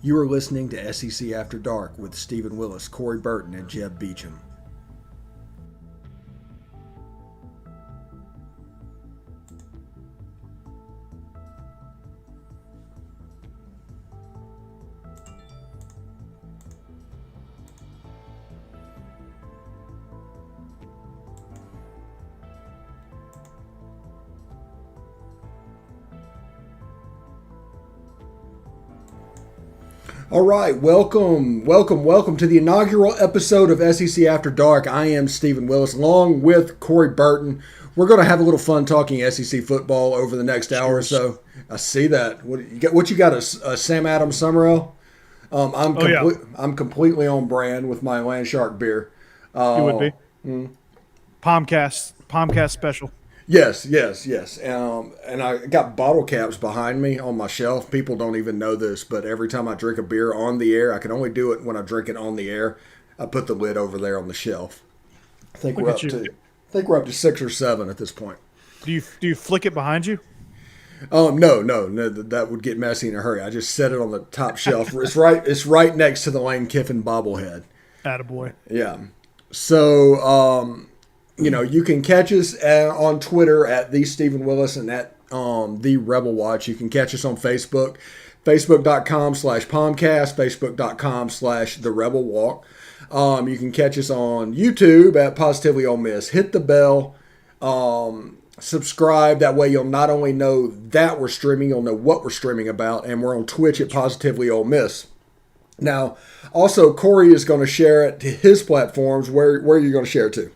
You are listening to SEC After Dark with Stephen Willis, Corey Burton, and Jeb Beecham. All right, welcome to the inaugural episode of SEC After Dark. I am Stephen Willis, along with Corey Burton. We're going to have a little fun talking SEC football over the next hour or so. I see that. What you got? A Sam Adams Summerall? I'm completely on brand with my Land Shark beer. You would be. Palmcast special. Yes. And I got bottle caps behind me on my shelf. People don't even know this, but every time I drink a beer on the air, I can only do it when I drink it on the air. I put the lid over there on the shelf. I think we're up to 6 or 7 at this point. Do you flick it behind you? No, that would get messy in a hurry. I just set it on the top shelf. It's right next to the Lane Kiffin bobblehead. Attaboy. Yeah. So, you can catch us on Twitter at the Stephen Willis and at the Rebel Watch. You can catch us on Facebook, facebook.com/Palmcast, facebook.com/The Rebel Walk. You can catch us on YouTube at positivelyolemiss. Hit the bell, subscribe. That way you'll not only know that we're streaming, you'll know what we're streaming about. And we're on Twitch at positivelyolemiss. Now, also, Corey is going to share it to his platforms. Where are you going to share it to?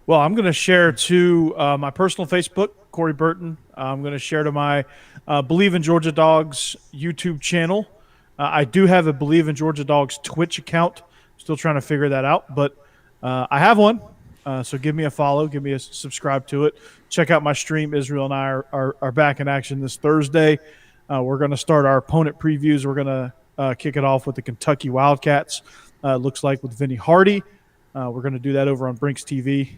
Well, I'm going to share to my personal Facebook, Corey Burton. I'm going to share to my Believe in Georgia Dogs YouTube channel. I do have a Believe in Georgia Dogs Twitch account. Still trying to figure that out, but I have one. So give me a follow, give me a subscribe to it. Check out my stream. Israel and I are back in action this Thursday. We're going to start our opponent previews. We're going to kick it off with the Kentucky Wildcats. Looks like with Vinny Hardy. We're going to do that over on Brinks TV.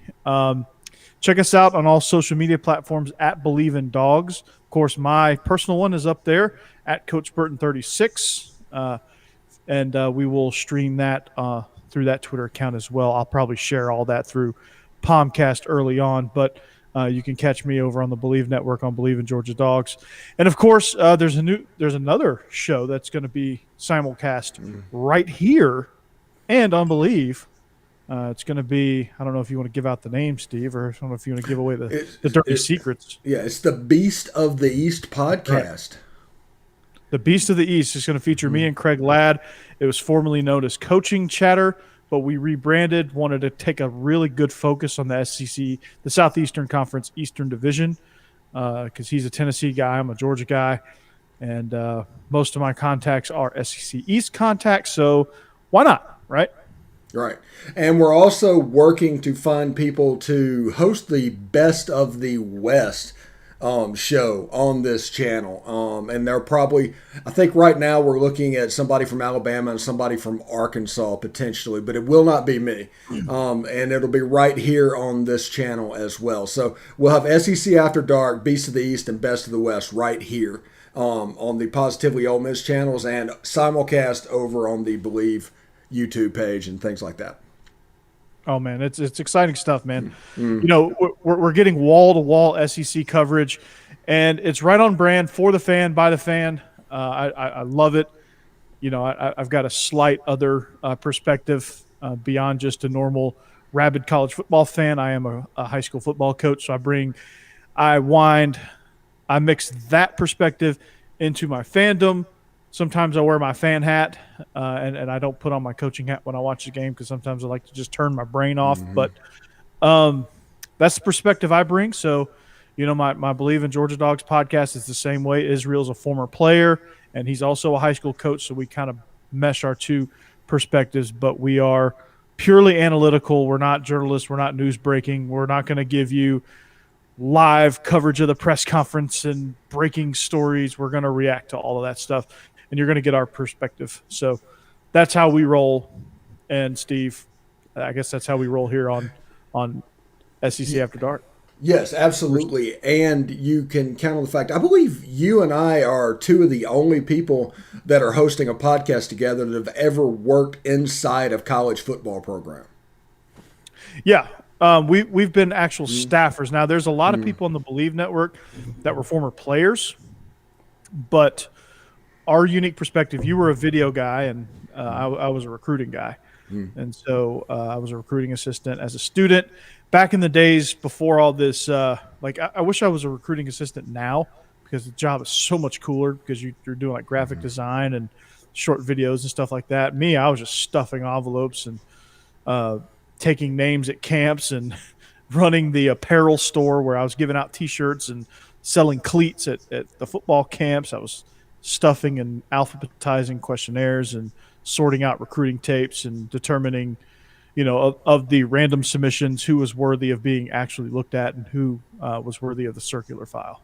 Check us out on all social media platforms at Believe in Dogs. Of course, my personal one is up there at Coach Burton 36. And we will stream that through that Twitter account as well. I'll probably share all that through Palmcast early on, but you can catch me over on the Believe Network on Believe in Georgia Dogs. And of course, there's another show that's going to be simulcast right here and on Believe. It's going to be, I don't know if you want to give out the name, Steve, or I don't know if you want to give away the dirty secrets. Yeah, it's the Beast of the East podcast. Right. The Beast of the East is going to feature me and Craig Ladd. It was formerly known as Coaching Chatter, but we rebranded, wanted to take a really good focus on the SEC, the Southeastern Conference Eastern Division, because he's a Tennessee guy, I'm a Georgia guy, and most of my contacts are SEC East contacts, so why not, right? Right. And we're also working to find people to host the Best of the West show on this channel. And they're probably, I think right now we're looking at somebody from Alabama and somebody from Arkansas potentially, but it will not be me. And it'll be right here on this channel as well. So we'll have SEC After Dark, Beast of the East, and Best of the West right here on the Positively Ole Miss channels and simulcast over on the Believe YouTube page and things like that. Oh man, it's exciting stuff, man. We're getting wall to wall SEC coverage, and it's right on brand for the fan, by the fan. I love it. I've got a slight other perspective beyond just a normal rabid college football fan. I am a high school football coach, so I mix that perspective into my fandom. Sometimes I wear my fan hat, and I don't put on my coaching hat when I watch the game because sometimes I like to just turn my brain off. But that's the perspective I bring. So, my Believe in Georgia Dogs podcast is the same way. Israel's a former player, and he's also a high school coach, so we kind of mesh our two perspectives. But we are purely analytical. We're not journalists. We're not news breaking. We're not going to give you live coverage of the press conference and breaking stories. We're going to react to all of that stuff. And you're going to get our perspective. So that's how we roll. And Steve, I guess that's how we roll here on SEC After Dark. Yes, absolutely. And you can count on the fact, I believe you and I are two of the only people that are hosting a podcast together that have ever worked inside of college football program. Yeah. We've been actual staffers. Now, there's a lot of people on the Believe Network that were former players, but our unique perspective, you were a video guy, and I was a recruiting guy. And so I was a recruiting assistant as a student. Back in the days before all this, I wish I was a recruiting assistant now because the job is so much cooler because you're doing like graphic design and short videos and stuff like that. Me, I was just stuffing envelopes and taking names at camps and running the apparel store where I was giving out T-shirts and selling cleats at the football camps. I was stuffing and alphabetizing questionnaires and sorting out recruiting tapes and determining, of the random submissions, who was worthy of being actually looked at and who was worthy of the circular file.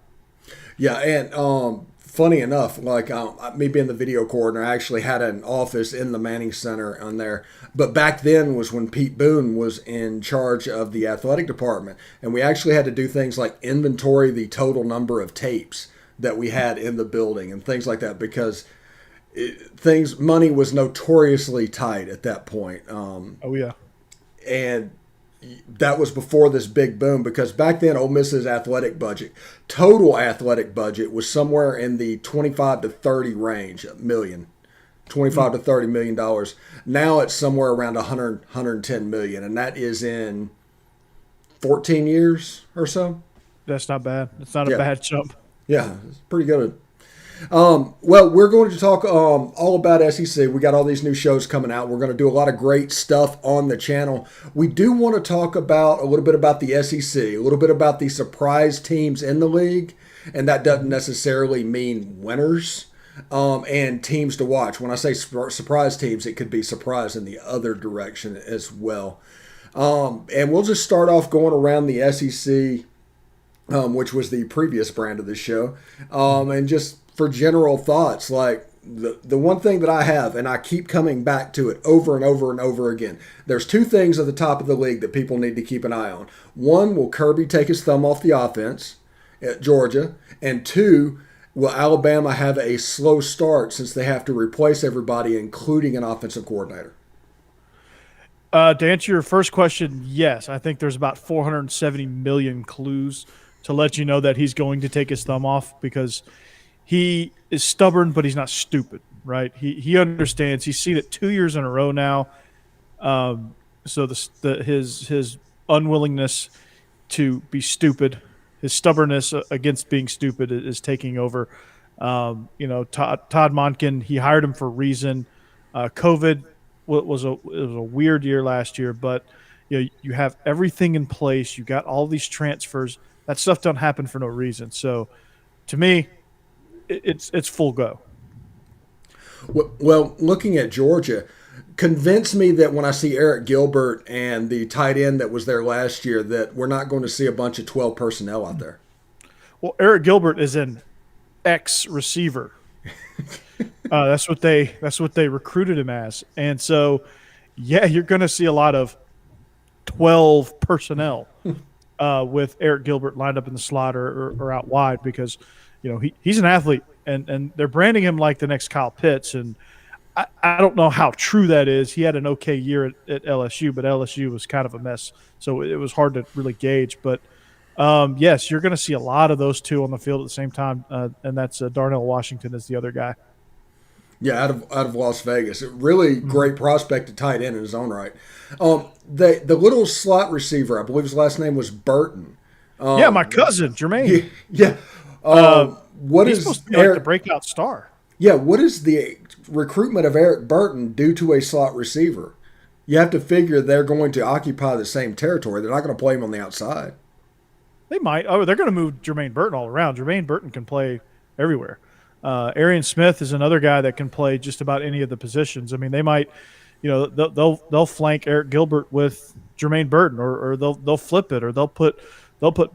Yeah, and funny enough, like me being the video coordinator, I actually had an office in the Manning Center on there. But back then was when Pete Boone was in charge of the athletic department, and we actually had to do things like inventory the total number of tapes that we had in the building and things like that because money was notoriously tight at that point. Oh yeah, and that was before this big boom because back then Ole Miss's total athletic budget was somewhere in the 25 to 30 range million. 25 to 30 million dollars. Now it's somewhere around 110 million, and that is in 14 years or so. That's not bad. It's not a bad jump. Yeah, it's pretty good. Well, we're going to talk all about SEC. We got all these new shows coming out. We're going to do a lot of great stuff on the channel. We do want to talk about a little bit about the SEC, a little bit about the surprise teams in the league, and that doesn't necessarily mean winners, and teams to watch. When I say surprise teams, it could be surprise in the other direction as well. And we'll just start off going around the SEC, which was the previous brand of this show, and just for general thoughts, like the one thing that I have, and I keep coming back to it over and over and over again, there's two things at the top of the league that people need to keep an eye on. One, will Kirby take his thumb off the offense at Georgia? And two, will Alabama have a slow start since they have to replace everybody, including an offensive coordinator? To answer your first question, yes. I think there's about 470 million clues to let you know that he's going to take his thumb off because he is stubborn, but he's not stupid, right? He understands. He's seen it 2 years in a row now. So his unwillingness to be stupid, his stubbornness against being stupid is taking over. Todd Monken, he hired him for a reason. COVID was a weird year last year, but you have everything in place. You got all these transfers. That stuff don't happen for no reason. So, to me, it's full go. Well, looking at Georgia, convince me that when I see Eric Gilbert and the tight end that was there last year, that we're not going to see a bunch of 12 personnel out there. Well, Eric Gilbert is an ex-receiver. That's what they recruited him as, and so you're going to see a lot of 12 personnel with Eric Gilbert lined up in the slot or out wide because he's an athlete and they're branding him like the next Kyle Pitts, and I don't know how true that is. He had an okay year at LSU, but LSU was kind of a mess, so it was hard to really gauge. But yes, you're going to see a lot of those two on the field at the same time, and that's Darnell Washington is the other guy. Yeah, out of Las Vegas. A really great prospect at tight end in his own right. The little slot receiver, I believe his last name was Burton. Yeah, my cousin, Jermaine. Yeah. He's supposed to be like the breakout star. Yeah, what is the recruitment of Eric Burton due to a slot receiver? You have to figure they're going to occupy the same territory. They're not going to play him on the outside. They might. Oh, they're going to move Jermaine Burton all around. Jermaine Burton can play everywhere. Arian Smith is another guy that can play just about any of the positions. I mean, they might, they'll flank Eric Gilbert with Jermaine Burton, or they'll flip it, or they'll put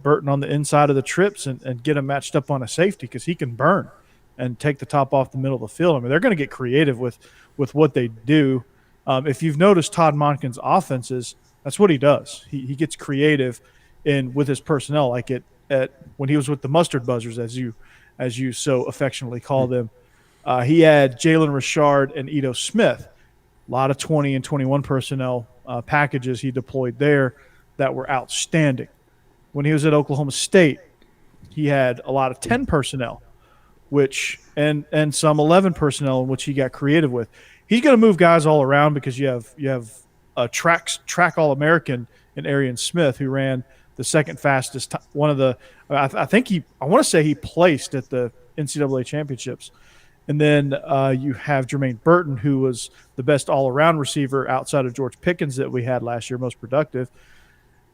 Burton on the inside of the trips and get him matched up on a safety because he can burn and take the top off the middle of the field. I mean, they're going to get creative with what they do. If you've noticed Todd Monken's offenses, that's what he does. He gets creative. in with his personnel, like at when he was with the Mustard Buzzers, as you so affectionately call them. He had Jalen Richard and Ito Smith. A lot of 20 and 21 personnel packages he deployed there that were outstanding. When he was at Oklahoma State, he had a lot of 10 personnel, which and some 11 personnel in which he got creative with. He's going to move guys all around because you have a track All-American in Arian Smith who ran the second fastest. One of the I want to say he placed at the NCAA championships. And then you have Jermaine Burton, who was the best all-around receiver outside of George Pickens that we had last year, most productive.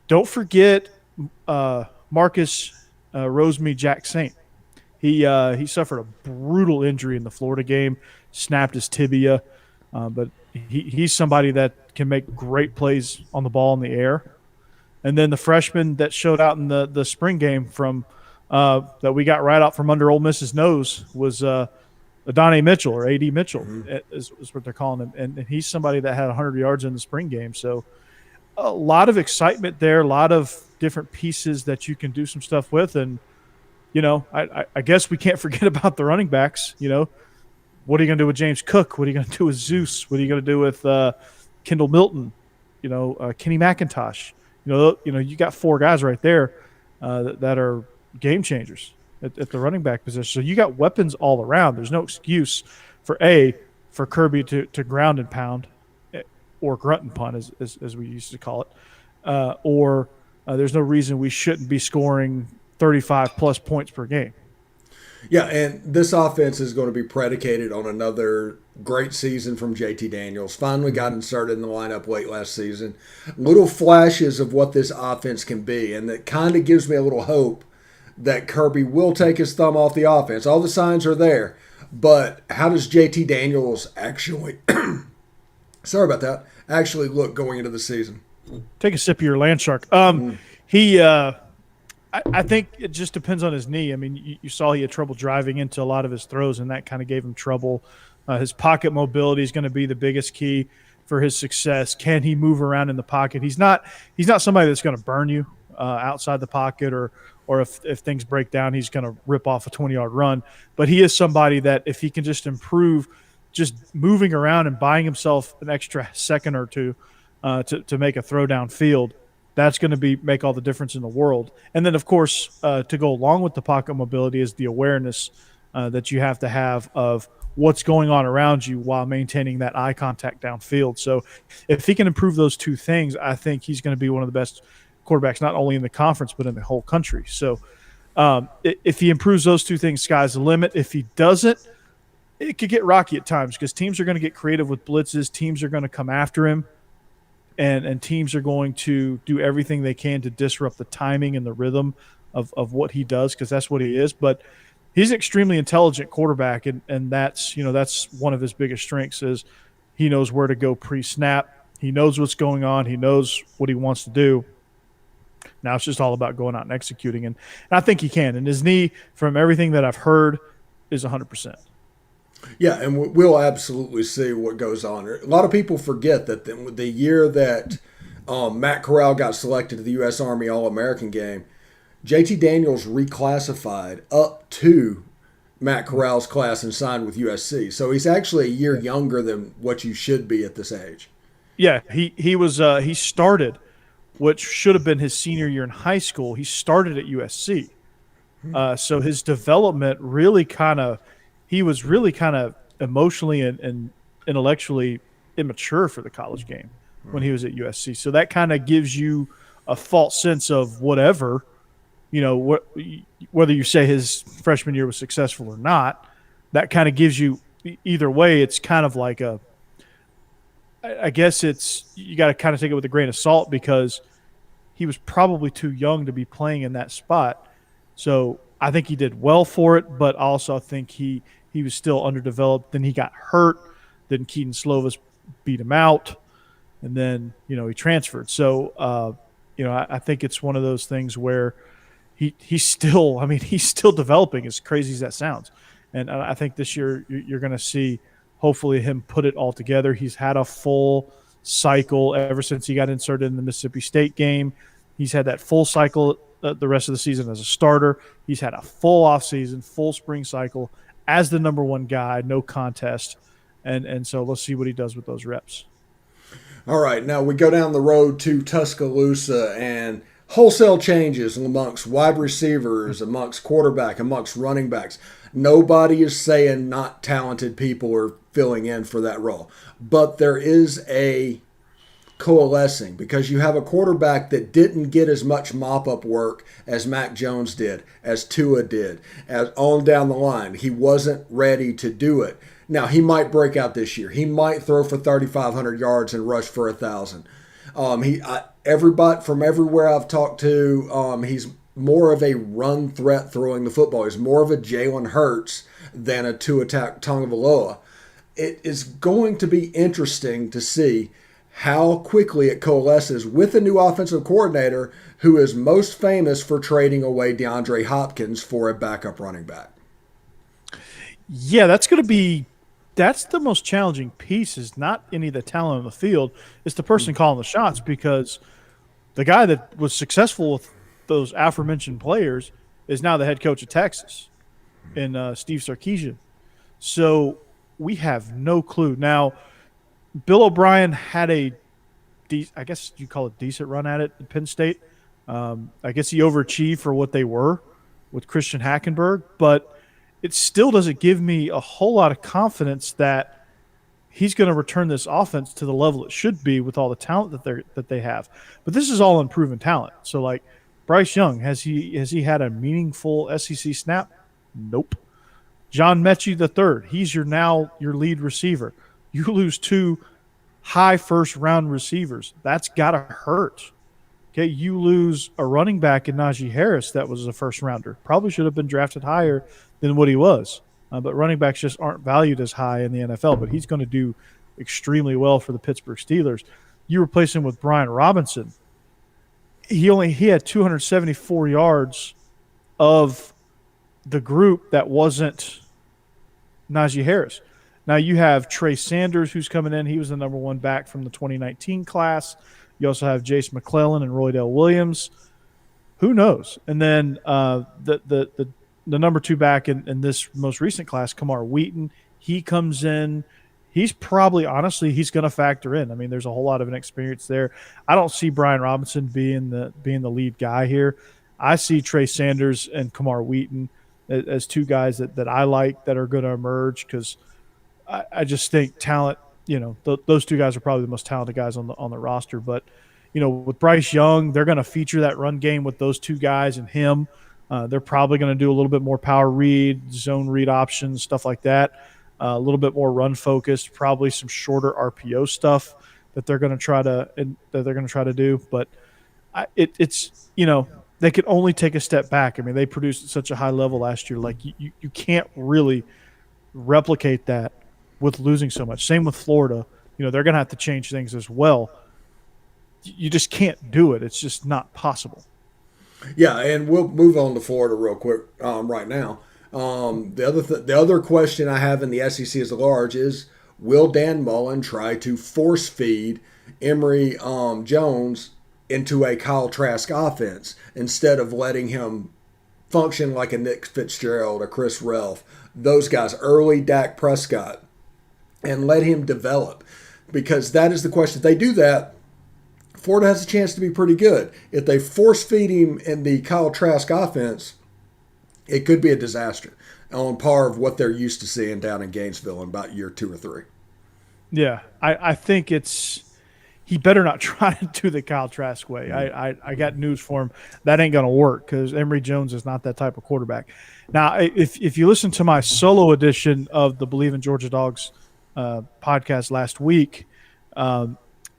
Don't forget Marcus Rosemy-Jacksaint. He suffered a brutal injury in the Florida game, snapped his tibia, but he's somebody that can make great plays on the ball in the air. And then the freshman that showed out in the spring game from that we got right out from under Ole Miss's nose was Adonai Mitchell, or A.D. Mitchell, is what they're calling him. And he's somebody that had 100 yards in the spring game. So a lot of excitement there, a lot of different pieces that you can do some stuff with. And, I guess we can't forget about the running backs. What are you going to do with James Cook? What are you going to do with Zeus? What are you going to do with Kendall Milton? Kenny McIntosh. You got four guys right there that are game changers at the running back position. So you got weapons all around. There's no excuse for Kirby to ground and pound, or grunt and punt as we used to call it, or there's no reason we shouldn't be scoring 35 plus points per game. Yeah, and this offense is going to be predicated on another great season from JT Daniels. Finally got inserted in the lineup late last season. Little flashes of what this offense can be, and that kind of gives me a little hope that Kirby will take his thumb off the offense. All the signs are there, but how does JT Daniels actually sorry about that, actually look going into the season? Take a sip of your Land Shark. I think it just depends on his knee. I mean, you saw he had trouble driving into a lot of his throws, and that kind of gave him trouble. His pocket mobility is going to be the biggest key for his success. Can he move around in the pocket? He's not somebody that's going to burn you outside the pocket, or if things break down, he's going to rip off a 20-yard run. But he is somebody that if he can just improve just moving around and buying himself an extra second or two to make a throw downfield, that's going to make all the difference in the world. And then, of course, to go along with the pocket mobility is the awareness that you have to have of what's going on around you while maintaining that eye contact downfield. So if he can improve those two things, I think he's going to be one of the best quarterbacks, not only in the conference, but in the whole country. So if he improves those two things, sky's the limit. If he doesn't, it could get rocky at times because teams are going to get creative with blitzes. Teams are going to come after him. And teams are going to do everything they can to disrupt the timing and the rhythm of what he does, because that's what he is. But he's an extremely intelligent quarterback, and that's one of his biggest strengths is he knows where to go pre-snap. He knows what's going on. He knows what he wants to do. Now it's just all about going out and executing, and I think he can. And his knee, from everything that I've heard, is 100%. Yeah, and we'll absolutely see what goes on. A lot of people forget that the year that Matt Corral got selected to the U.S. Army All-American game, JT Daniels reclassified up to Matt Corral's class and signed with USC. So he's actually a year younger than what you should be at this age. Yeah, he started, which should have been his senior year in high school. He started at USC. So his development he was really kind of emotionally and intellectually immature for the college game when he was at USC. So that kind of gives you a false sense of whether you say his freshman year was successful or not. That kind of gives you, either way, it's kind of like I guess you got to kind of take it with a grain of salt because he was probably too young to be playing in that spot. So I think he did well for it, but also I think he was still underdeveloped. Then he got hurt. Then Keaton Slovis beat him out. And then, he transferred. So, I think it's one of those things where he's still developing, as crazy as that sounds. And I think this year you're going to see, hopefully, him put it all together. He's had a full cycle ever since he got inserted in the Mississippi State game. He's had that full cycle the rest of the season as a starter. He's had a full off season, full spring cycle as the number one guy, no contest. And so let's see what he does with those reps. All right, now we go down the road to Tuscaloosa and wholesale changes amongst wide receivers, amongst quarterback, amongst running backs. Nobody is saying not talented people are filling in for that role. But there is a coalescing because you have a quarterback that didn't get as much mop-up work as Mac Jones did, as Tua did, as on down the line. He wasn't ready to do it. Now, he might break out this year. He might throw for 3,500 yards and rush for 1,000. Everybody from everywhere I've talked to, he's more of a run threat throwing the football. He's more of a Jalen Hurts than a Tua Tagovailoa. It is going to be interesting to see how quickly it coalesces with a new offensive coordinator who is most famous for trading away DeAndre Hopkins for a backup running back. Yeah, that's the most challenging piece is not any of the talent on the field. It's the person calling the shots because the guy that was successful with those aforementioned players is now the head coach of Texas in Steve Sarkisian. So we have no clue. Now, Bill O'Brien had I guess you call it decent run at it at Penn State. I guess he overachieved for what they were with Christian Hackenberg, but it still doesn't give me a whole lot of confidence that he's going to return this offense to the level it should be with all the talent that they have. But this is all unproven talent. So like Bryce Young, has he had a meaningful SEC snap? Nope. John Mechie III, he's your lead receiver. You lose two high first-round receivers. That's got to hurt. Okay, you lose a running back in Najee Harris that was a first-rounder. Probably should have been drafted higher than what he was. But running backs just aren't valued as high in the NFL. But he's going to do extremely well for the Pittsburgh Steelers. You replace him with Brian Robinson. He had 274 yards of the group that wasn't Najee Harris. Now you have Trey Sanders who's coming in. He was the number one back from the 2019 class. You also have Jace McClellan and Roydell Williams. Who knows? And then the number two back in this most recent class, Kamar Wheaton, he comes in. He's probably, honestly, he's going to factor in. I mean, there's a whole lot of inexperience there. I don't see Brian Robinson being the lead guy here. I see Trey Sanders and Kamar Wheaton as two guys that I like that are going to emerge because I just think talent, those two guys are probably the most talented guys on the roster. But, with Bryce Young, they're going to feature that run game with those two guys and him. They're probably going to do a little bit more power read, zone read options, stuff like that. A little bit more run focused, probably some shorter RPO stuff that they're going to try to do. But it's they could only take a step back. I mean, they produced at such a high level last year. Like you can't really replicate that with losing so much. Same with Florida. They're going to have to change things as well. You just can't do it. It's just not possible. Yeah, and we'll move on to Florida real quick right now. The other question I have in the SEC as a large is, will Dan Mullen try to force feed Emory Jones into a Kyle Trask offense instead of letting him function like a Nick Fitzgerald, a Chris Relf, those guys, early Dak Prescott, and let him develop? Because that is the question. If they do that, Florida has a chance to be pretty good. If they force feed him in the Kyle Trask offense, it could be a disaster on par of what they're used to seeing down in Gainesville in about year 2 or 3. Yeah, I think he better not try to do the Kyle Trask way. I got news for him. That ain't going to work because Emory Jones is not that type of quarterback. Now, if you listen to my solo edition of the Believe in Georgia Dogs podcast last week,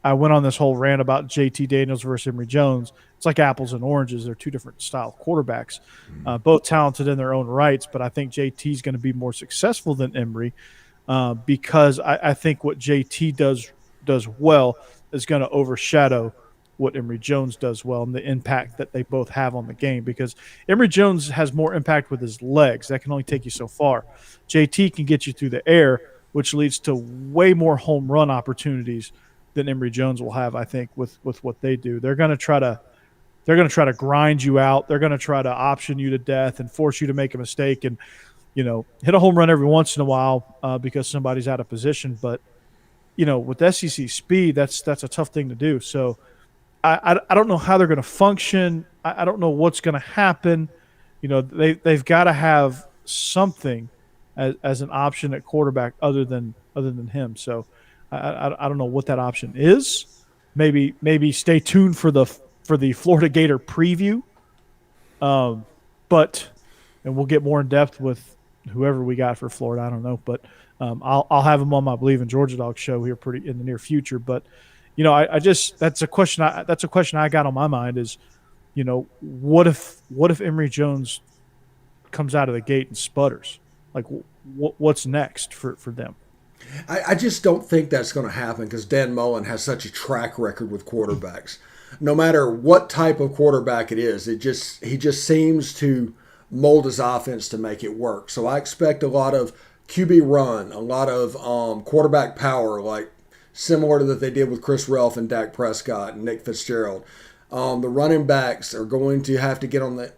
I went on this whole rant about JT Daniels versus Emory Jones. It's like apples and oranges. They're two different style quarterbacks, both talented in their own rights. But I think JT is going to be more successful than Emory because I think what JT does well is going to overshadow what Emory Jones does well and the impact that they both have on the game. Because Emory Jones has more impact with his legs. That can only take you so far. JT can get you through the air, which leads to way more home run opportunities than Emory Jones will have, I think, with what they do. They're going to try they're going to try to grind you out. They're going to try to option you to death and force you to make a mistake and, hit a home run every once in a while because somebody's out of position. But, with SEC speed, that's a tough thing to do. So I don't know how they're going to function. I don't know what's going to happen. They've got to have something as an option at quarterback other than him. So I don't know what that option is. Maybe stay tuned for the Florida Gator preview. But we'll get more in depth with whoever we got for Florida. I don't know, but I'll have them on my Believe in Georgia Dog show here pretty in the near future. But I just that's a question I got on my mind is, what if Emory Jones comes out of the gate and sputters? Like, what's next for them? I just don't think that's going to happen because Dan Mullen has such a track record with quarterbacks. No matter what type of quarterback it is, he just seems to mold his offense to make it work. So I expect a lot of QB run, a lot of quarterback power, like similar to that they did with Chris Relf and Dak Prescott and Nick Fitzgerald. The running backs are going to have to get on the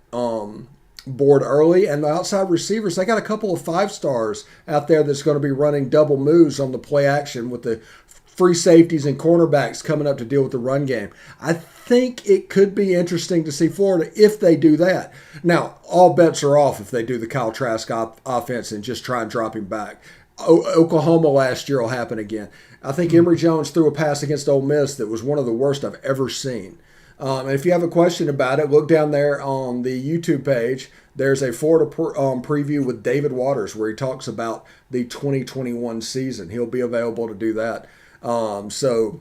board early, and the outside receivers, they got a couple of 5-stars out there that's going to be running double moves on the play action with the free safeties and cornerbacks coming up to deal with the run game. I think it could be interesting to see Florida if they do that. Now, all bets are off if they do the Kyle Trask offense and just try and drop him back. Oklahoma last year will happen again. I think Emory Jones threw a pass against Ole Miss that was one of the worst I've ever seen. And if you have a question about it, look down there on the YouTube page. There's a Florida preview with David Waters where he talks about the 2021 season. He'll be available to do that. So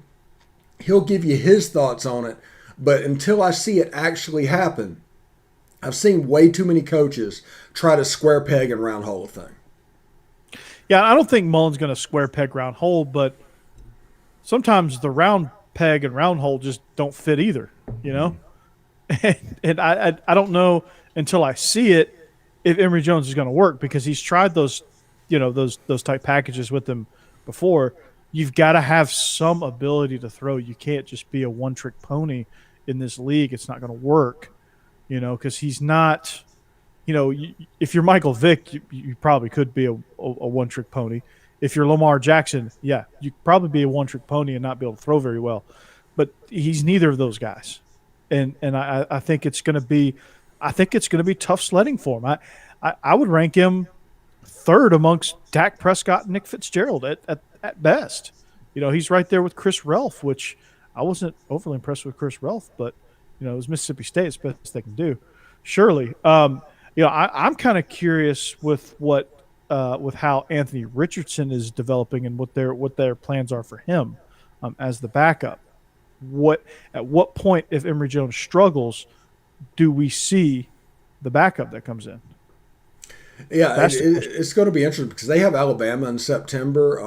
he'll give you his thoughts on it. But until I see it actually happen, I've seen way too many coaches try to square peg and round hole a thing. Yeah, I don't think Mullen's going to square peg round hole, but sometimes the round peg and round hole just don't fit either, and I don't know until I see it if Emory Jones is going to work because he's tried those type packages with them before. You've got to have some ability to throw. You can't just be a one-trick pony in this league. It's not going to work, because he's not. If you're Michael Vick, you probably could be a one-trick pony. If you're Lamar Jackson, yeah, you could probably be a one-trick pony and not be able to throw very well. But he's neither of those guys, and I think it's going to be, tough sledding for him. I would rank him third amongst Dak Prescott and Nick Fitzgerald at best. He's right there with Chris Relf, which I wasn't overly impressed with Chris Relf, but it was Mississippi State. It's the best they can do. Surely. I'm kind of curious with how Anthony Richardson is developing and what their plans are for him as the backup. At what point, if Emory Jones struggles, do we see the backup that comes in? Yeah, it's going to be interesting because they have Alabama in September.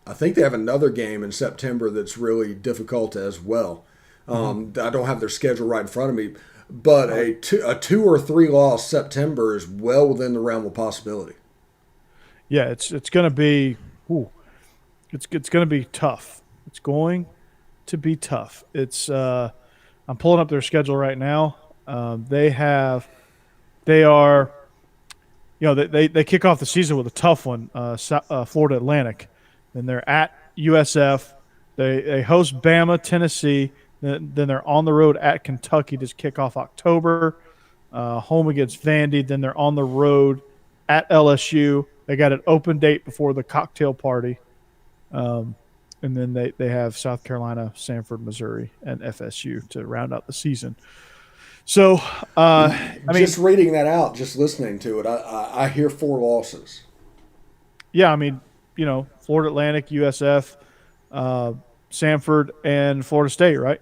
I think they have another game in September that's really difficult as well. I don't have their schedule right in front of me. But a 2 or 3 loss September is well within the realm of possibility. Yeah, it's going to be it's going to be tough. It's going to be tough. It's I'm pulling up their schedule right now. They kick off the season with a tough one, Florida Atlantic. Then they're at USF. They host Bama, Tennessee. Then they're on the road at Kentucky to kick off October, home against Vandy. Then they're on the road at LSU. They got an open date before the cocktail party. And then they have South Carolina, Sanford, Missouri, and FSU to round out the season. So, just reading that out, just listening to it, I hear 4 losses. Yeah, Florida Atlantic, USF, Sanford, and Florida State, right?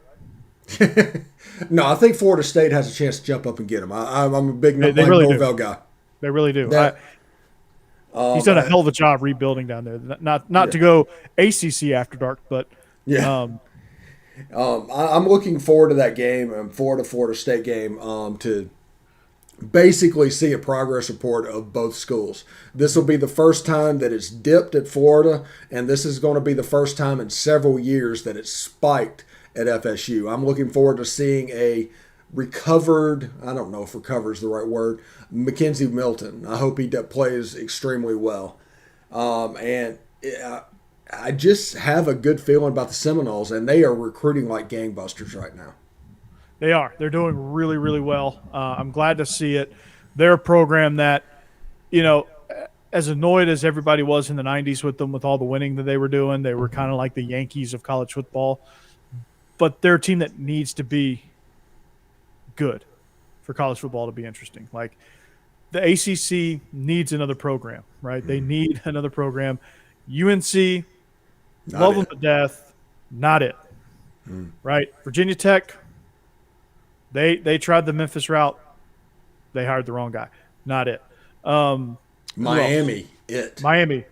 No, I think Florida State has a chance to jump up and get him. I'm a big Norvell guy. They really do. He's done a hell of a job rebuilding down there. Not to go ACC after dark, but yeah. I'm looking forward to that game, Florida State game, to basically see a progress report of both schools. This will be the first time that it's dipped at Florida, and this is going to be the first time in several years that it's spiked at FSU. I'm looking forward to seeing a recovered. I don't know if recover is the right word. Mackenzie Milton. I hope he plays extremely well. And I just have a good feeling about the Seminoles, and they are recruiting like gangbusters right now. They are. They're doing really, really well. I'm glad to see it. They're a program that, you know, as annoyed as everybody was in the 90s with them, with all the winning that they were doing, they were kind of like the Yankees of college football. But they're a team that needs to be good for college football to be interesting. Like, the ACC needs another program, right? They need another program. UNC, love them to death, not it, right? Virginia Tech, they tried the Memphis route. They hired the wrong guy, not it. Miami. Miami.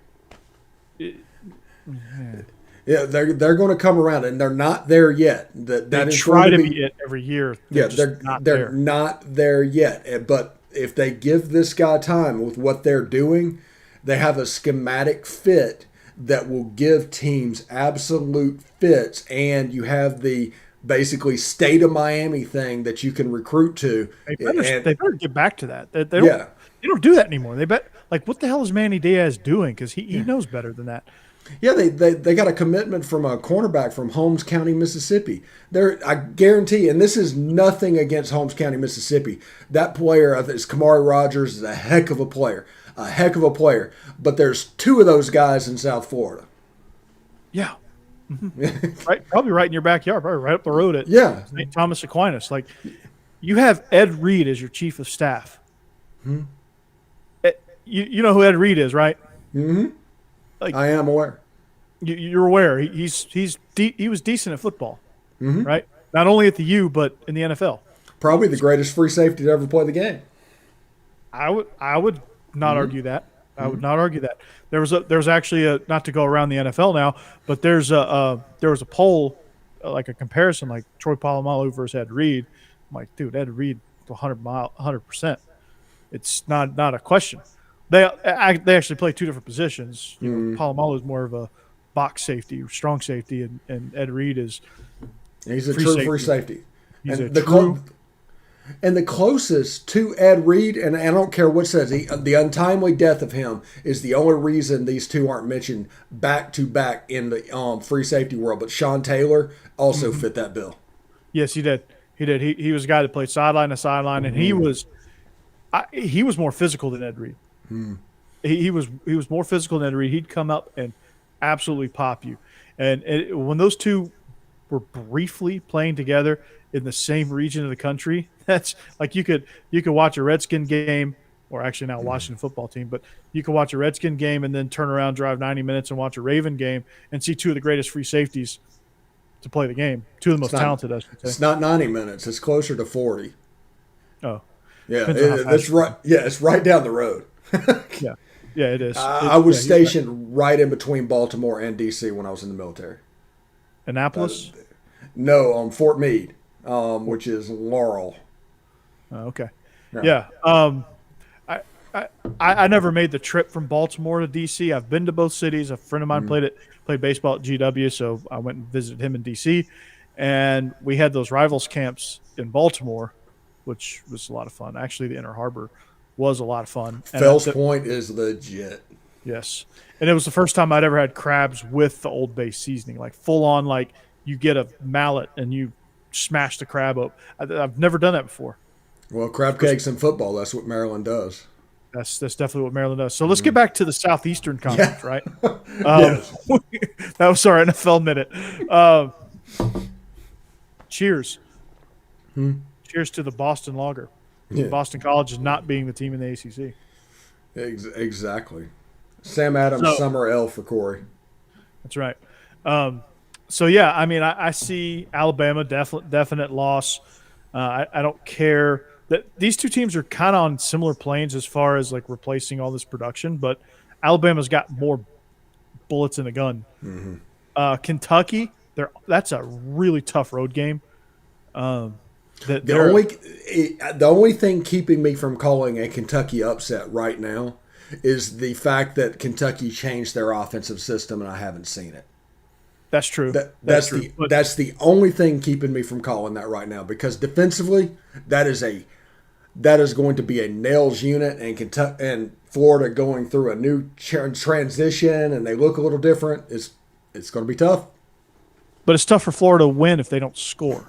Yeah, they're going to come around, and they're not there yet. They try to be it every year. They're not there yet. But if they give this guy time with what they're doing, they have a schematic fit that will give teams absolute fits, and you have the basically state of Miami thing that you can recruit to. They better get back to that. They don't do that anymore. They bet, like, what the hell is Manny Diaz doing? Because he knows better than that. Yeah, they got a commitment from a cornerback from Holmes County, Mississippi. I guarantee, and this is nothing against Holmes County, Mississippi. That player, is Kamari Rogers, is a heck of a player. But there's two of those guys in South Florida. Yeah. Mm-hmm. Right, probably right in your backyard, probably right up the road at St. Thomas Aquinas. Like, you have Ed Reed as your chief of staff. You know who Ed Reed is, right? Mm-hmm. Like, I am aware. You're aware. He was decent at football, right? Not only at the U, but in the NFL. Probably the greatest free safety to ever play the game. I would not argue that. I would not argue that. There was actually not to go around the NFL now, but there was a poll, like a comparison, like Troy Polamalu versus Ed Reed. I'm like, dude, Ed Reed, 100%. It's not a question. They actually play two different positions. You know, Polamalu is more of a box safety, strong safety, and Ed Reed he's a true free safety. He's and the closest to Ed Reed, and I don't care what says, the untimely death of him is the only reason these two aren't mentioned back to back in the free safety world. But Sean Taylor also fit that bill. Yes, he did. He was a guy that played sideline to sideline, and he was more physical than Ed Reed. He was more physical than Ed Reed. He'd come up and absolutely pop you. And when those two were briefly playing together in the same region of the country, that's like you could watch a Redskin game, or actually now a Washington football team, but you could watch a Redskin game and then turn around, drive 90 minutes and watch a Raven game and see two of the greatest free safeties to play the game. Two of the most talented, I should say. It's not 90 minutes. It's closer to 40. Oh. Yeah, that's right. Yeah, it's right down the road. Yeah, it is. I was stationed right in between Baltimore and D.C. when I was in the military. Annapolis? No, Fort Meade, which is Laurel. Okay. Yeah. I never made the trip from Baltimore to D.C. I've been to both cities. A friend of mine played baseball at GW, so I went and visited him in D.C. And we had those rivals camps in Baltimore, which was a lot of fun. Actually, the Inner Harbor was a lot of fun. Fells Point is legit. Yes. And it was the first time I'd ever had crabs with the Old Bay seasoning, like full on, like you get a mallet and you smash the crab up. I've never done that before. Well, crab cakes in football, that's what Maryland does. That's definitely what Maryland does. So let's get back to the Southeastern Conference, right? That was our NFL minute. Cheers. Cheers to the Boston Lager. Yeah. Boston College is not being the team in the ACC. Exactly. Sam Adams, Summer L for Corey. That's right. So, yeah, I mean, I see Alabama, definite loss. I don't care. These two teams are kind of on similar planes as far as, like, replacing all this production, but Alabama's got more bullets in the gun. Kentucky, that's a really tough road game. The only thing keeping me from calling a Kentucky upset right now is the fact that Kentucky changed their offensive system, and I haven't seen it. That's true. That's the only thing keeping me from calling that right now, because defensively, that is going to be a nails unit, and Kentucky and Florida going through a new transition, and they look a little different. It's going to be tough. But it's tough for Florida to win if they don't score.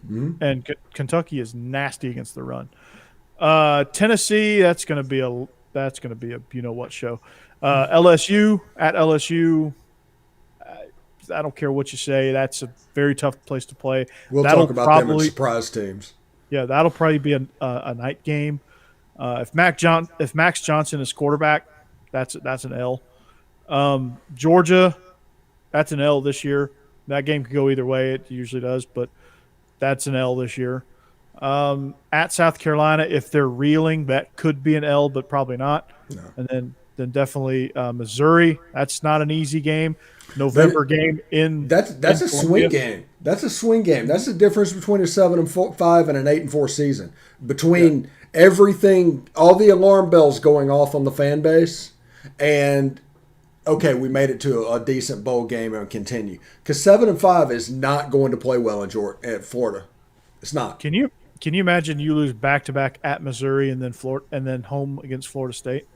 Mm-hmm. And Kentucky is nasty against the run. Tennessee, that's going to be a you know what show. LSU at LSU. I don't care what you say. That's a very tough place to play. We'll talk about them as surprise teams. Yeah, that'll probably be a night game. If Max Johnson is quarterback, that's an L. Georgia, that's an L this year. That game could go either way. It usually does, but that's an L this year. At South Carolina, if they're reeling, that could be an L, but probably not. No. And then definitely Missouri. That's not an easy game. November game in that's a swing game. That's a swing game. That's the difference between a 7-5 and an 8-4 season. Between everything, all the alarm bells going off on the fan base, and okay, we made it to a decent bowl game and continue. Because 7-5 is not going to play well at Florida. It's not. Can you imagine you lose back-to-back at Missouri and then Florida and then home against Florida State?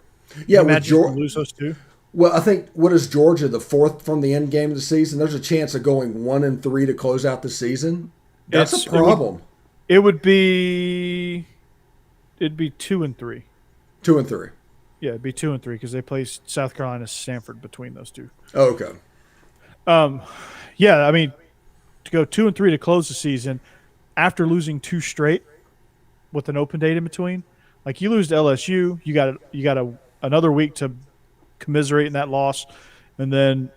Yeah, imagine you lose those two. Well, I think, what is Georgia, the fourth from the end game of the season? There's a chance of going 1-3 to close out the season. That's a problem. It'd be 2-3. 2-3. Yeah, it'd be 2-3 because they play South Carolina, Stanford between those two. Oh, okay. Yeah, I mean, to go 2-3 to close the season after losing 2 straight with an open date in between, like you lose to LSU, you got another week to commiserate in that loss, and then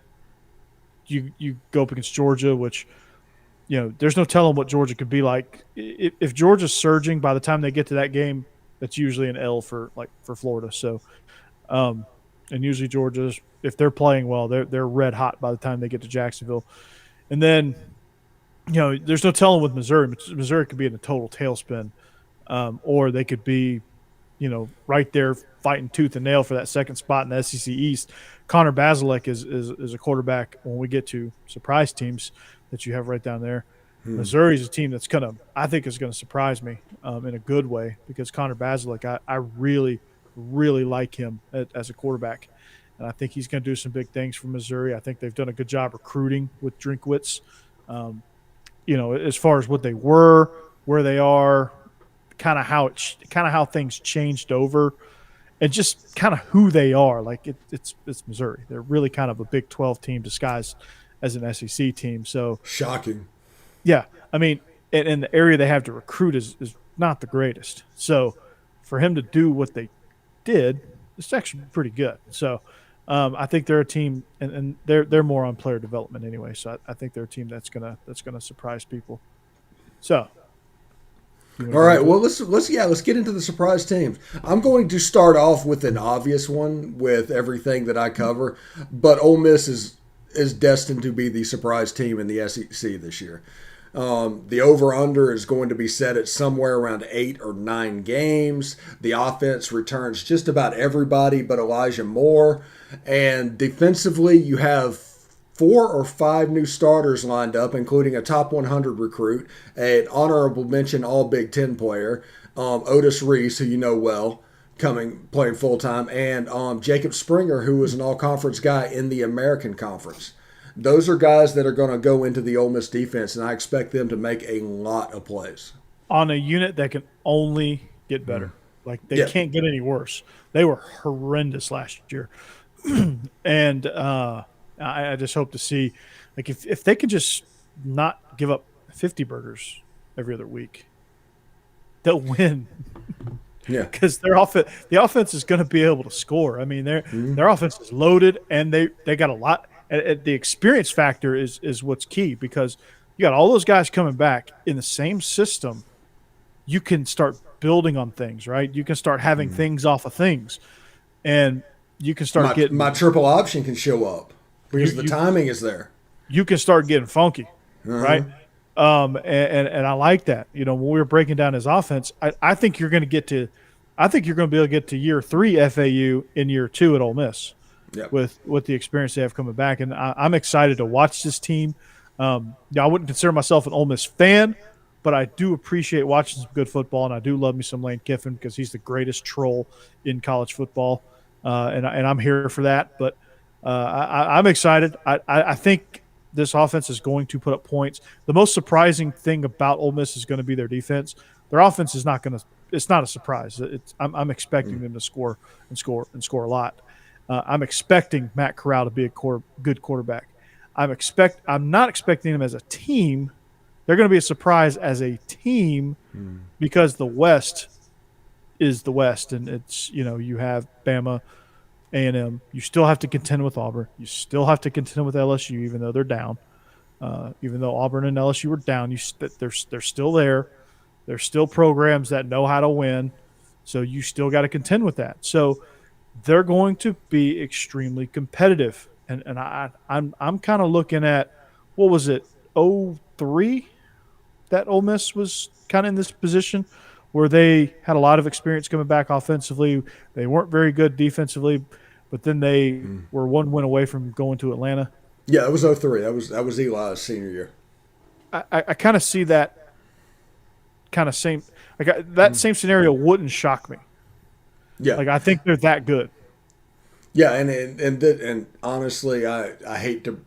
you go up against Georgia, which, you know, there's no telling what Georgia could be like. If Georgia's surging by the time they get to that game, that's usually an L for Florida. So, and usually Georgia's, if they're playing well, they're red hot by the time they get to Jacksonville, and then, you know, there's no telling with Missouri. Missouri could be in a total tailspin, or they could be, you know, right there fighting tooth and nail for that second spot in the SEC East. Connor Bazelak is a quarterback when we get to surprise teams that you have right down there. Missouri's a team that's I think is going to surprise me in a good way, because Connor Bazelak, I really, really like him as a quarterback. And I think he's going to do some big things for Missouri. I think they've done a good job recruiting with Drinkwitz. You know, as far as what they were, where they are, kind of how things changed over, and just kind of who they are. Like it's Missouri. They're really kind of a Big 12 team disguised as an SEC team. So shocking. Yeah, I mean, and the area they have to recruit is not the greatest. So for him to do what they did, it's actually pretty good. So I think they're a team, and they're more on player development anyway. So I think they're a team that's gonna surprise people. So. All right, well, let's get into the surprise teams. I'm going to start off with an obvious one with everything that I cover, but Ole Miss is destined to be the surprise team in the SEC this year. The over-under is going to be set at somewhere around 8 or 9 games. The offense returns just about everybody but Elijah Moore. And defensively, you have 4 or 5 new starters lined up, including a top 100 recruit, an honorable mention All Big Ten player, Otis Reese, who you know well, playing full-time, and Jacob Springer, who was an all-conference guy in the American Conference. Those are guys that are going to go into the Ole Miss defense, and I expect them to make a lot of plays. On a unit that can only get better. Like, they can't get any worse. They were horrendous last year. And I just hope to see, like, if they could just not give up 50 burgers every other week, they'll win. Yeah, because the offense is going to be able to score. I mean, their offense is loaded, and they got a lot. The experience factor is what's key, because you got all those guys coming back in the same system. You can start building on things, right? You can start having things off of things, and you can start getting my triple option can show up because the timing is there. You can start getting funky, right? And I like that. You know, when we were breaking down his offense, I think you're going to be able to get to year 3 FAU in year 2 at Ole Miss. Yep. with the experience they have coming back, and I'm excited to watch this team. I wouldn't consider myself an Ole Miss fan, but I do appreciate watching some good football, and I do love me some Lane Kiffin because he's the greatest troll in college football, and I'm here for that. But I'm excited. I think this offense is going to put up points. The most surprising thing about Ole Miss is going to be their defense. Their offense is not going to. It's not a surprise. I'm expecting them to score and score and score a lot. I'm expecting Matt Corral to be a good quarterback. I'm not expecting them as a team. They're going to be a surprise as a team because the West is the West, and it's you have Bama, A&M. You still have to contend with Auburn. You still have to contend with LSU, even though they're down. Even though Auburn and LSU were down, they're still there. There's still programs that know how to win, so you still got to contend with that. So they're going to be extremely competitive, and I'm kind of looking at what was it 03 that Ole Miss was kind of in this position where they had a lot of experience coming back offensively. They weren't very good defensively, but then they were one win away from going to Atlanta. Yeah, it was 03. That was Eli's senior year. I kind of see that kind of same that same scenario wouldn't shock me. Yeah, Like I think they're that good. yeah, and honestly, I hate to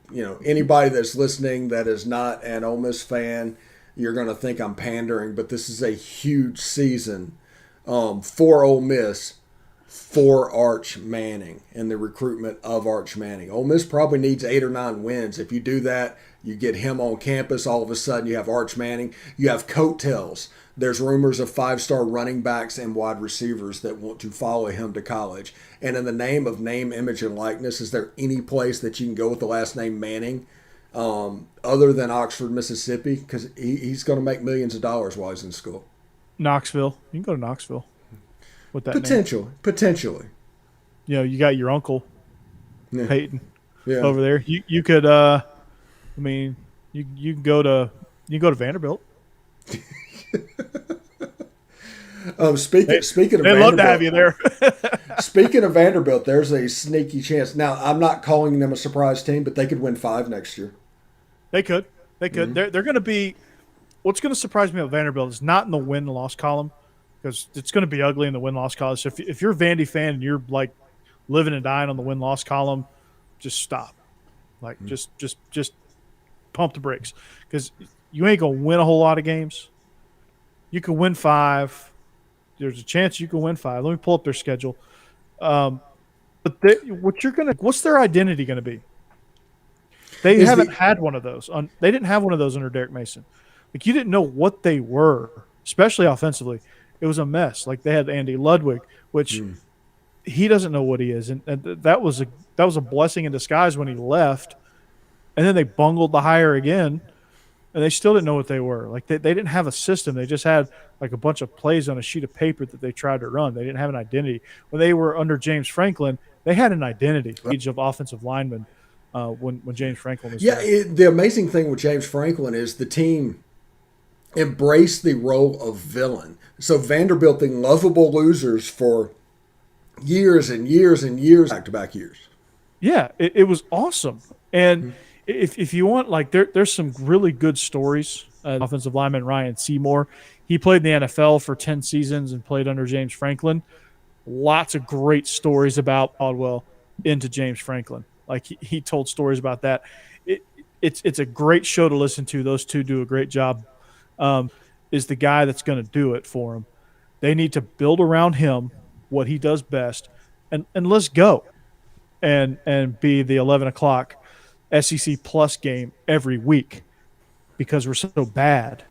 anybody that's listening that is not an Ole Miss fan, you're going to think I'm pandering, but this is a huge season for Ole Miss for Arch Manning and the recruitment of Arch Manning. Ole Miss probably needs 8 or 9 wins. If you do that, you get him on campus. All of a sudden, you have Arch Manning. You have coattails. There's rumors of 5-star running backs and wide receivers that want to follow him to college. And in the name of name, image, and likeness, is there any place that you can go with the last name Manning other than Oxford, Mississippi? Because he's going to make millions of dollars while he's in school. Knoxville. You can go to Knoxville with that Potentially. You got your uncle Peyton over there. You could you can go to Vanderbilt. Speaking of They'd Vanderbilt, love to have you there. speaking of Vanderbilt, there's a sneaky chance. Now, I'm not calling them a surprise team, but they could win 5 next year. They could. Mm-hmm. They're going to be. What's going to surprise me about Vanderbilt is not in the win-loss column because it's going to be ugly in the win-loss column. So if you're a Vandy fan and you're like living and dying on the win-loss column, just stop. Like just pump the brakes because you ain't going to win a whole lot of games. You can win 5. There's a chance you can win 5. Let me pull up their schedule. But what's their identity going to be? They haven't had one of those. They didn't have one of those under Derek Mason. Like you didn't know what they were, especially offensively. It was a mess. Like they had Andy Ludwig, which he doesn't know what he is, and that was a blessing in disguise when he left. And then they bungled the hire again, and they still didn't know what they were. Like they didn't have a system. They just had like a bunch of plays on a sheet of paper that they tried to run. They didn't have an identity. When they were under James Franklin, they had an identity. Age of offensive linemen when James Franklin was there. The amazing thing with James Franklin is the team embraced the role of villain. So Vanderbilt being lovable losers for years and years and years, back-to-back years. Yeah, it was awesome. And if you want, like, there's some really good stories. Offensive lineman Ryan Seymour, he played in the NFL for 10 seasons and played under James Franklin. Lots of great stories about Caldwell into James Franklin. Like he told stories about that. It's a great show to listen to. Those two do a great job. Is the guy that's going to do it for him. They need to build around him what he does best, and let's go, and be the 11 o'clock SEC Plus game every week because we're so bad.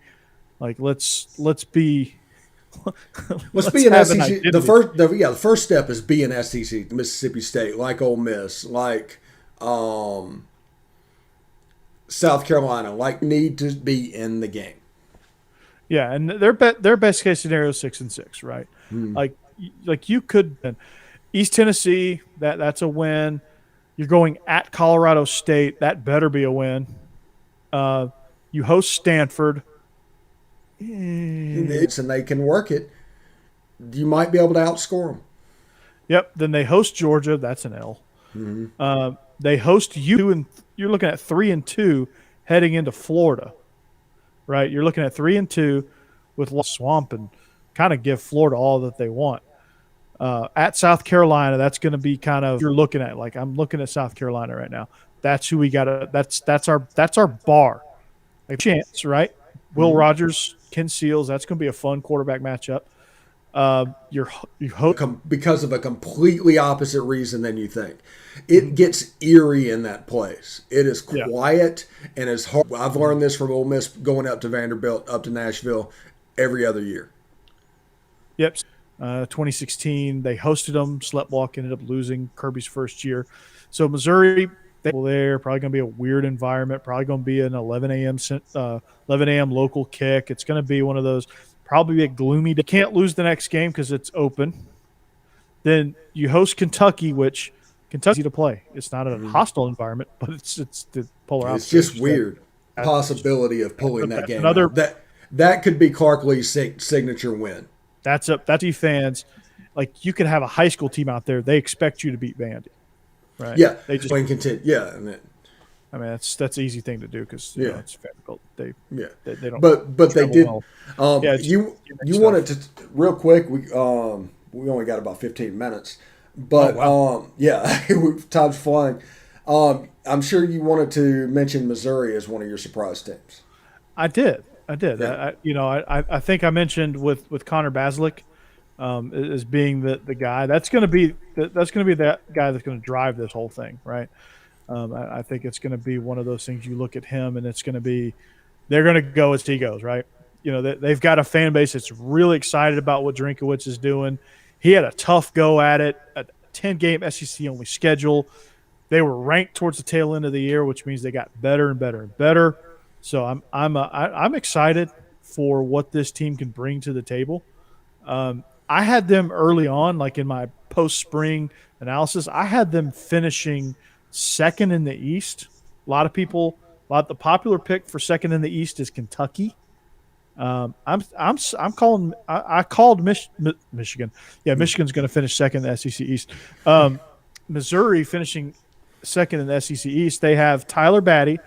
Like let's be let's be an SEC. The first step is be an SEC, Mississippi State, like Ole Miss, like South Carolina, like need to be in the game. Yeah, and their best case scenario is 6-6, right? Like you could East Tennessee, that's a win. You're going at Colorado State, that better be a win. You host Stanford, and they can work it. You might be able to outscore them. Yep. Then they host Georgia, that's an L. They host you, and you're looking at 3-2 heading into Florida, right? You're looking at 3-2 with swamp and kind of give Florida all that they want. At South Carolina, that's going to be kind of you're looking at like I'm looking at South Carolina right now. That's who we got to. That's our bar. Like chance, right? Will Rogers, Ken Seals. That's going to be a fun quarterback matchup. You hope because of a completely opposite reason than you think. It gets eerie in that place. It is quiet and it's hard. I've learned this from Ole Miss going up to Vanderbilt, up to Nashville every other year. Yep. 2016, they hosted them. Sleptwalk ended up losing Kirby's first year. So Missouri, they're probably going to be a weird environment. Probably going to be an 11 a.m. local kick. It's going to be one of those probably a gloomy. They can't lose the next game because it's open. Then you host Kentucky, which Kentucky's to play. It's not a hostile environment, but it's the polar opposite. It's just weird. Possibility of pulling that game out. That could be Clark Lee's signature win. That's fans. Like you could have a high school team out there. They expect you to beat Vandy, right? Yeah, they just continue. Yeah, I mean that's an easy thing to do because it's difficult. They don't. But they did. Well. You wanted to real quick. We only got about 15 minutes, but time's flying. I'm sure you wanted to mention Missouri as one of your surprise teams. I did. Yeah. I think I mentioned with Connor Basilick as being the guy that's going to be that guy that's going to drive this whole thing, right? I think it's going to be one of those things. You look at him, and it's going to be they're going to go as he goes, right? They've got a fan base that's really excited about what Drinkowitz is doing. He had a tough go at it, a 10-game SEC only schedule. They were ranked towards the tail end of the year, which means they got better and better and better. So I'm excited for what this team can bring to the table. I had them early on, like in my post-spring analysis, I had them finishing second in the East. The popular pick for second in the East is Kentucky. I called Michigan. Yeah, Michigan's going to finish second in the SEC East. Missouri finishing second in the SEC East. They have Tyler Batty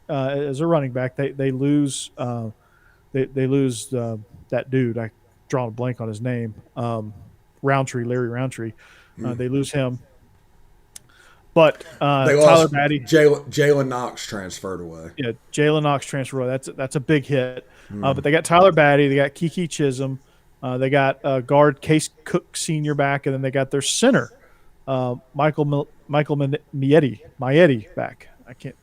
as a running back. They lose that dude. I drawn a blank on his name. Larry Roundtree. They lose him. But Tyler Batty, Jalen Knox transferred away. Yeah, Jalen Knox transferred away. That's a big hit. But they got Tyler Batty, they got Kiki Chisholm, they got guard Case Cook Senior back, and then they got their center Michael Maietti back. I can't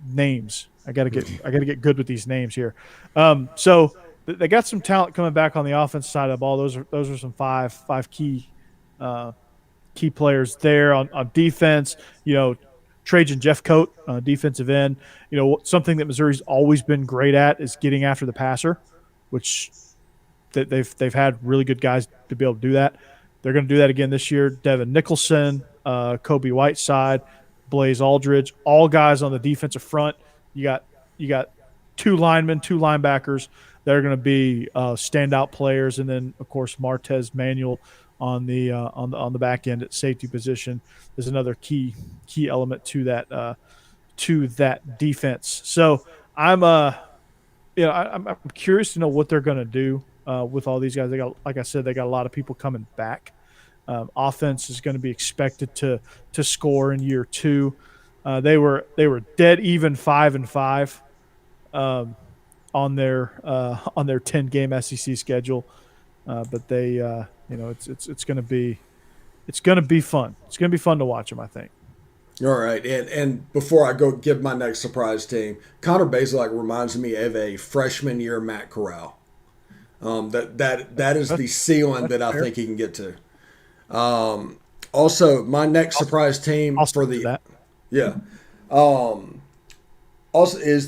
names. I gotta get good with these names here. So they got some talent coming back on the offense side of the ball. Those are some five key players there on defense. Trajan Jeffcoat, defensive end. Something that Missouri's always been great at is getting after the passer, which they've had really good guys to be able to do that. They're going to do that again this year. Devin Nicholson, Kobe Whiteside, Blaze Aldridge, all guys on the defensive front. You got two linemen, two linebackers that are going to be standout players, and then of course Martez Manuel on the back end at safety position is another key element to that defense. So I'm curious to know what they're going to do with all these guys. They got, like I said, they got a lot of people coming back. Offense is going to be expected to score in year two. They were dead even 5-5 on their 10-game SEC schedule, but they it's going to be fun. It's going to be fun to watch them, I think. All right, and before I go give my next surprise team, Connor Basilick reminds me of a freshman year Matt Corral. That is the ceiling that I think he can get to. Also, my next surprise team also is the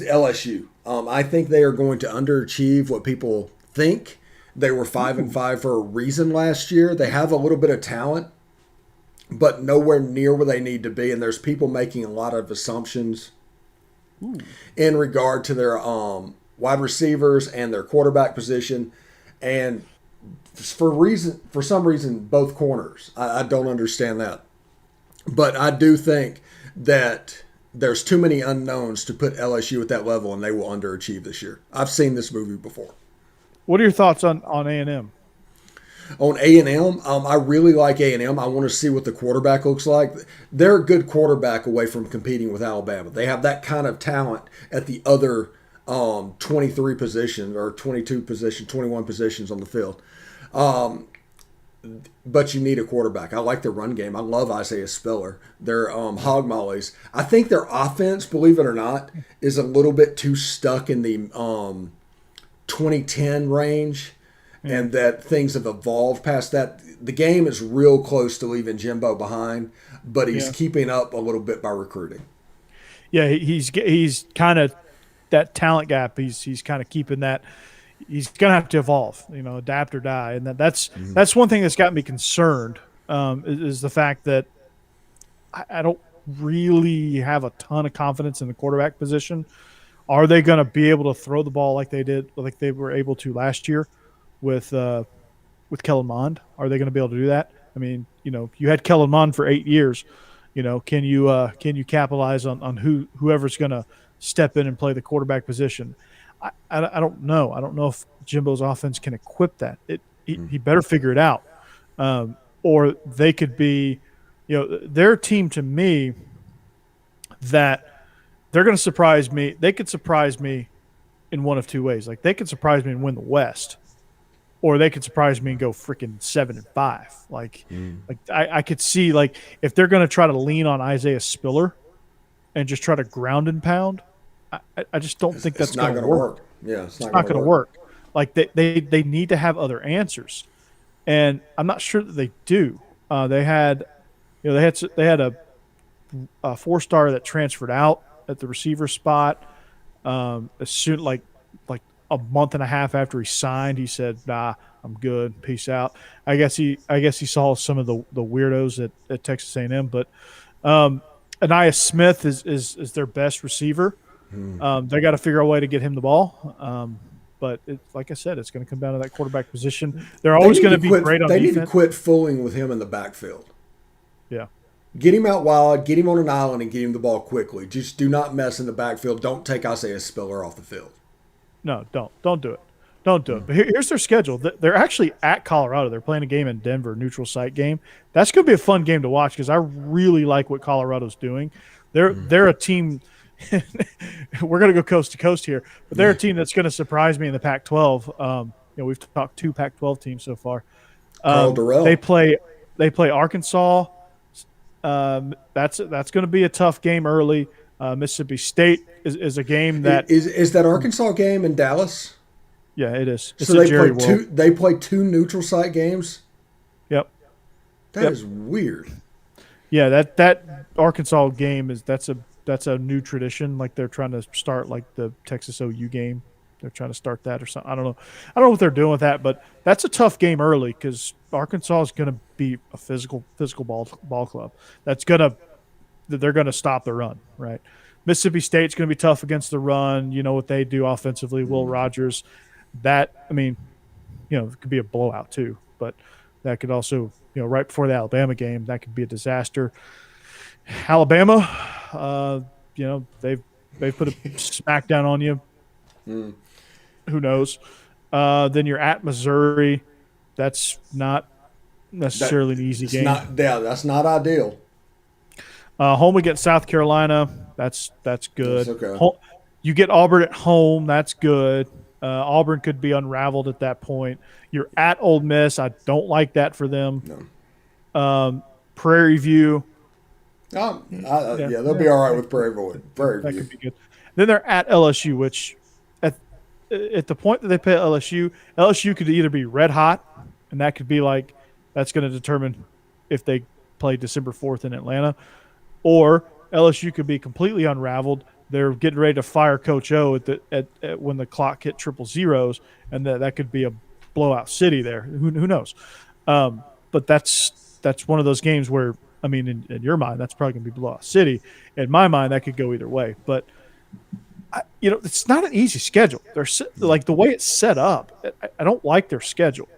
LSU. I think they are going to underachieve what people think. They were 5-5 for a reason last year. They have a little bit of talent, but nowhere near where they need to be. And there's people making a lot of assumptions in regard to their wide receivers and their quarterback position. And for some reason, both corners. I don't understand that. But I do think that there's too many unknowns to put LSU at that level, and they will underachieve this year. I've seen this movie before. What are your thoughts on A&M? On A&M, I really like A&M. I want to see what the quarterback looks like. They're a good quarterback away from competing with Alabama. They have that kind of talent at the other 23 positions or 22 positions, 21 positions on the field. But you need a quarterback. I like their run game. I love Isaiah Spiller. Their hog mollies. I think their offense, believe it or not, is a little bit too stuck in the 2010 range, and that things have evolved past that. The game is real close to leaving Jimbo behind, but he's keeping up a little bit by recruiting. Yeah, he's kind of that talent gap. He's kind of keeping that. He's gonna have to evolve, adapt or die, and that's one thing that's got me concerned. Is the fact that I don't really have a ton of confidence in the quarterback position. Are they going to be able to throw the ball like they were able to last year with Kellen Mond? Are they going to be able to do that? I mean, you had Kellen Mond for 8 years. Can you capitalize on whoever's going to step in and play the quarterback position? I don't know. I don't know if Jimbo's offense can equip that. He better figure it out, or they could be, their team to me that they're going to surprise me. They could surprise me in one of two ways. Like they could surprise me and win the West, or they could surprise me and go freaking 7-5. Like I could see like if they're going to try to lean on Isaiah Spiller and just try to ground and pound. I just don't think that's going to work. Yeah, it's not going to work. Like they need to have other answers, and I'm not sure that they do. They had a 4-star that transferred out at the receiver spot. As soon like a month and a half after he signed, he said, "Nah, I'm good. Peace out." I guess he saw some of the weirdos at Texas A&M, but Anaya Smith is their best receiver. They got to figure a way to get him the ball. But like I said, it's going to come down to that quarterback position. They're always going to be great on defense. They need to quit fooling with him in the backfield. Yeah. Get him out wide, get him on an island, and get him the ball quickly. Just do not mess in the backfield. Don't take Isaiah Spiller off the field. No, don't do it. Don't do it. But here's their schedule. They're actually at Colorado. They're playing a game in Denver, neutral site game. That's going to be a fun game to watch because I really like what Colorado's doing. They're a team – we're going to go coast to coast here, but they're a team that's going to surprise me in the Pac-12. We've talked 2 Pac-12 teams so far. They play Arkansas. That's going to be a tough game early. Mississippi State is a game that is that Arkansas game in Dallas. Yeah, it is. So they play 2 neutral site games. Yep, that is weird. Yeah, that Arkansas game that's a new tradition. Like they're trying to start like the Texas OU game. They're trying to start that or something. I don't know what they're doing with that, but that's a tough game early because Arkansas is going to be a physical ball club. They're going to stop the run, right? Mississippi State's going to be tough against the run. You know what they do offensively. Will Rogers, it could be a blowout too, but that could also, right before the Alabama game, that could be a disaster. Alabama, they've put a smackdown on you. Who knows? Then you're at Missouri. That's not necessarily an easy game. That's not ideal. Home against South Carolina. That's good. That's okay. You get Auburn at home. That's good. Auburn could be unraveled at that point. You're at Ole Miss. I don't like that for them. No. Prairie View. They'll be all right with Prairie View. That could be good. Then they're at LSU, which at the point that they play LSU could either be red hot, and that could be like that's going to determine if they play December 4th in Atlanta, or LSU could be completely unraveled. They're getting ready to fire Coach O at when the clock hit triple zeros, and that could be a blowout city there. Who knows? But that's one of those games where, I mean, in your mind, that's probably going to be blowout city. In my mind, that could go either way. But it's not an easy schedule. They're like the way it's set up. I don't like their schedule.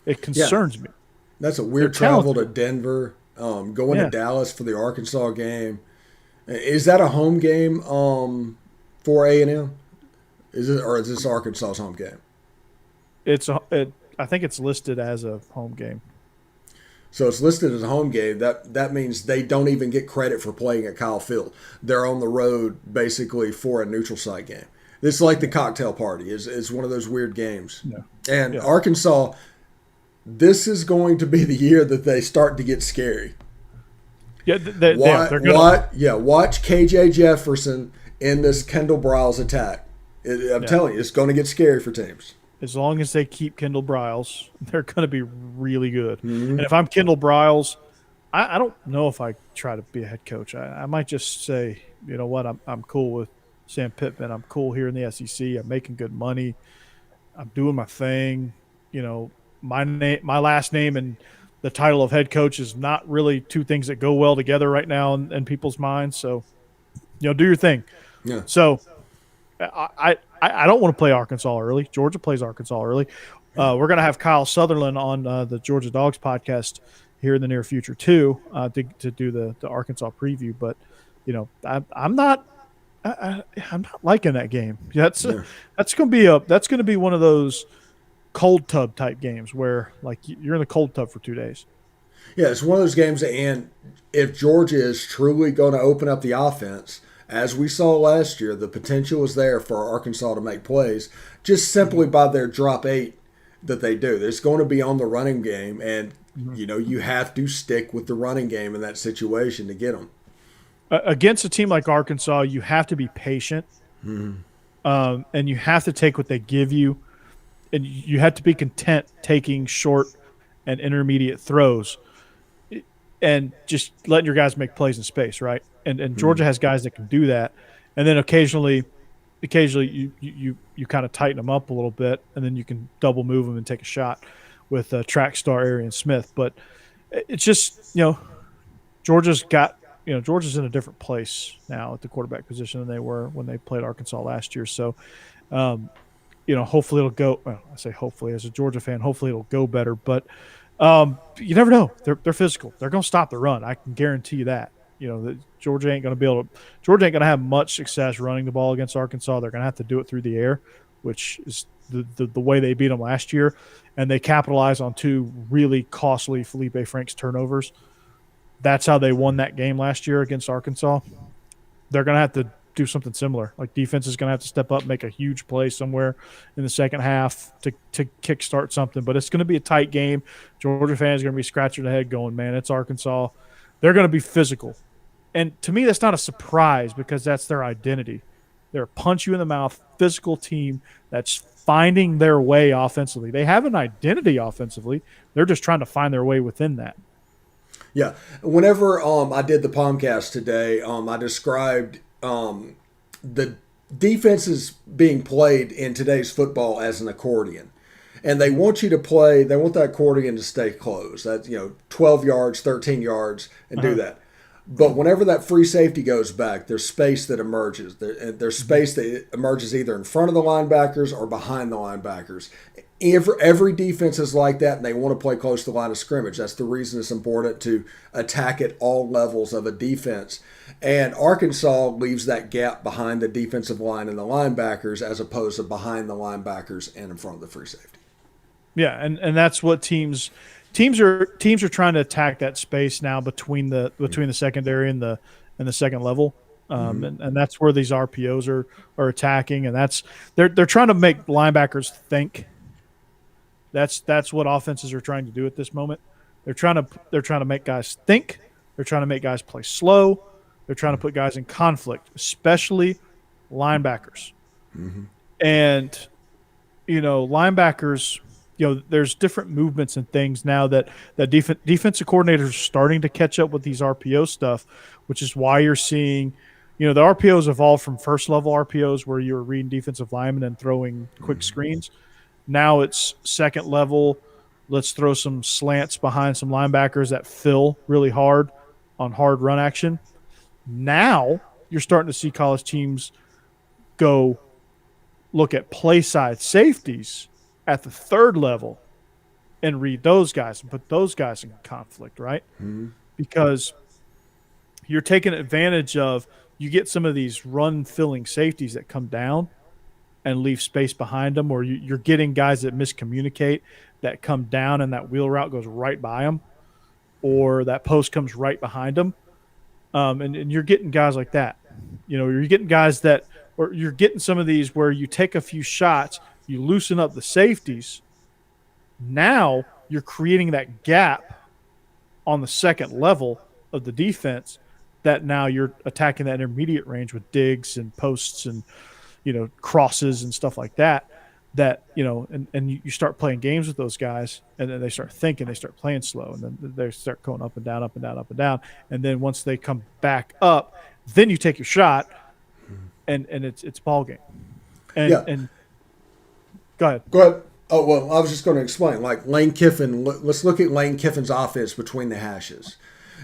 It concerns me. That's a weird travel to Denver. Going to Yeah, Dallas for the Arkansas game. Is that a home game for A&M? Is it, or is this Arkansas's home game? I think it's listed as a home game. So it's listed as a home game. That means they don't even get credit for playing at Kyle Field. They're on the road basically for a neutral site game. This is like the cocktail party. Is one of those weird games. Yeah. And Yeah. Arkansas, this is going to be the year that they start to get scary. Yeah, they're gonna. Watch KJ Jefferson in this Kendall Briles attack. I'm Yeah. telling you, it's going to get scary for teams. As long as they keep Kendall Briles, they're going to be really good. And if I'm Kendall Briles, I don't know if I try to be a head coach. I might just say, you know what, I'm cool with Sam Pittman. I'm cool here in the SEC. I'm making good money. I'm doing my thing. You know, my last name, and the title of head coach is not really two things that go well together right now in people's minds. So, do your thing. Yeah. So I don't want to play Arkansas early. Georgia plays Arkansas early. We're going to have Kyle Sutherland on the Georgia Dogs podcast here in the near future too, to do the Arkansas preview. But I'm not liking that game. That's going to be one of those cold tub type games where like you're in the cold tub for 2 days. Yeah, it's one of those games, and if Georgia is truly going to open up the offense, as we saw last year, the potential is there for Arkansas to make plays just simply by their drop eight that they do. It's going to be on the running game, and you have to stick with the running game in that situation to get them. Against a team like Arkansas, you have to be patient, and you have to take what they give you, and you have to be content taking short and intermediate throws and just letting your guys make plays in space, right? And Georgia has guys that can do that. And then occasionally you kind of tighten them up a little bit, and then you can double move them and take a shot with track star Arian Smith. But it's just, Georgia's in a different place now at the quarterback position than they were when they played Arkansas last year. So, hopefully it'll go. Well, I say hopefully as a Georgia fan, hopefully it'll go better. But you never know. They're physical. They're going to stop the run. I can guarantee you that. Georgia ain't going to have much success running the ball against Arkansas. They're going to have to do it through the air, which is the way they beat them last year. And they capitalized on 2 really costly Felipe Franks turnovers. That's how they won that game last year against Arkansas. They're going to have to do something similar. Like defense is going to have to step up, make a huge play somewhere in the second half to kickstart something. But it's going to be a tight game. Georgia fans are going to be scratching their head going, man, it's Arkansas. They're going to be physical. And to me, that's not a surprise because that's their identity. They're a punch you in the mouth, physical team that's finding their way offensively. They have an identity offensively. They're just trying to find their way within that. Yeah. Whenever I did the podcast today, I described the defenses being played in today's football as an accordion. And they want you to play, they want that accordion to stay closed. That's, 12 yards, 13 yards, and do that. But whenever that free safety goes back, there's space that emerges. There's space that emerges either in front of the linebackers or behind the linebackers. Every defense is like that, and they want to play close to the line of scrimmage. That's the reason it's important to attack at all levels of a defense. And Arkansas leaves that gap behind the defensive line and the linebackers as opposed to behind the linebackers and in front of the free safety. Yeah, and that's what teams are trying to attack that space now between the secondary and the second level. And that's where these RPOs are attacking, and that's they're trying to make linebackers think. That's what offenses are trying to do at this moment. They're trying to make guys think. They're trying to make guys play slow. They're trying to put guys in conflict, especially linebackers. And linebackers, there's different movements and things now that defensive coordinators are starting to catch up with these RPO stuff, which is why you're seeing, the RPOs evolved from first level RPOs where you were reading defensive linemen and throwing quick screens. Now it's second level. Let's throw some slants behind some linebackers that fill really hard on hard run action. Now you're starting to see college teams go look at play side safeties at the third level and read those guys and put those guys in conflict, right? because you're taking advantage of, you get some of these run filling safeties that come down and leave space behind them, or you're getting guys that miscommunicate that come down and that wheel route goes right by them, or that post comes right behind them. And you're getting guys like that. You're getting guys that, or you're getting some of these where you take a few shots, you loosen up the safeties. Now you're creating that gap on the second level of the defense, that now you're attacking that intermediate range with digs and posts and crosses and stuff like that. And you start playing games with those guys, and then they start thinking, they start playing slow, and then they start going up and down, up and down, up and down. And then once they come back up, then you take your shot, and it's ball game. And go ahead. Go ahead. Oh, well, I was just going to explain. Like Lane Kiffin, let's look at Lane Kiffin's offense between the hashes.